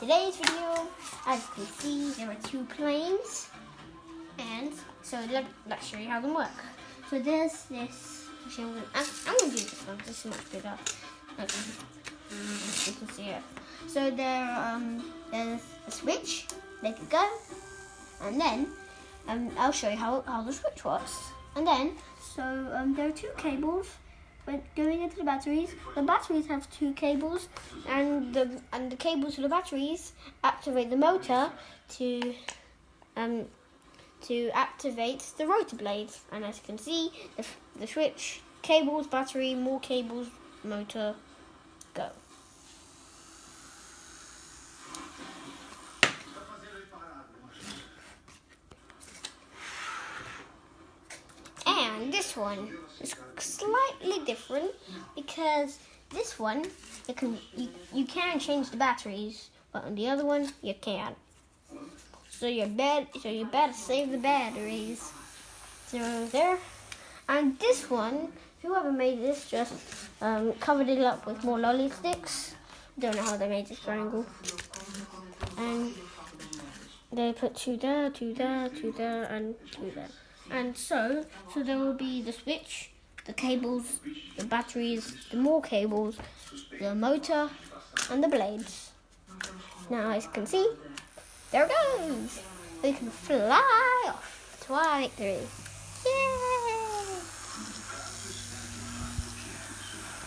today's video, as you can see, there are two planes, and so let's show you how they work. So there's this. Actually, I'm going to do this one. This is much bigger. Okay. You can see it. So there's a switch. They can go, and then I'll show you how the switch works. And then there are two cables going into the batteries. The batteries have two cables, and the cables for the batteries activate the motor to activate the rotor blades. And as you can see, the switch, cables, battery, more cables, motor, go. And this one is slightly different because this one you can change the batteries, but on the other one you can't. So you better save the batteries. So there. And this one, whoever made this just covered it up with more lolly sticks. Don't know how they made this triangle. And they put two there, two there, two there, and two there. And so there will be the switch, the cables, the batteries, the more cables, the motor, and the blades. Now, as you can see, there it goes. We can fly off to our victory. Yay!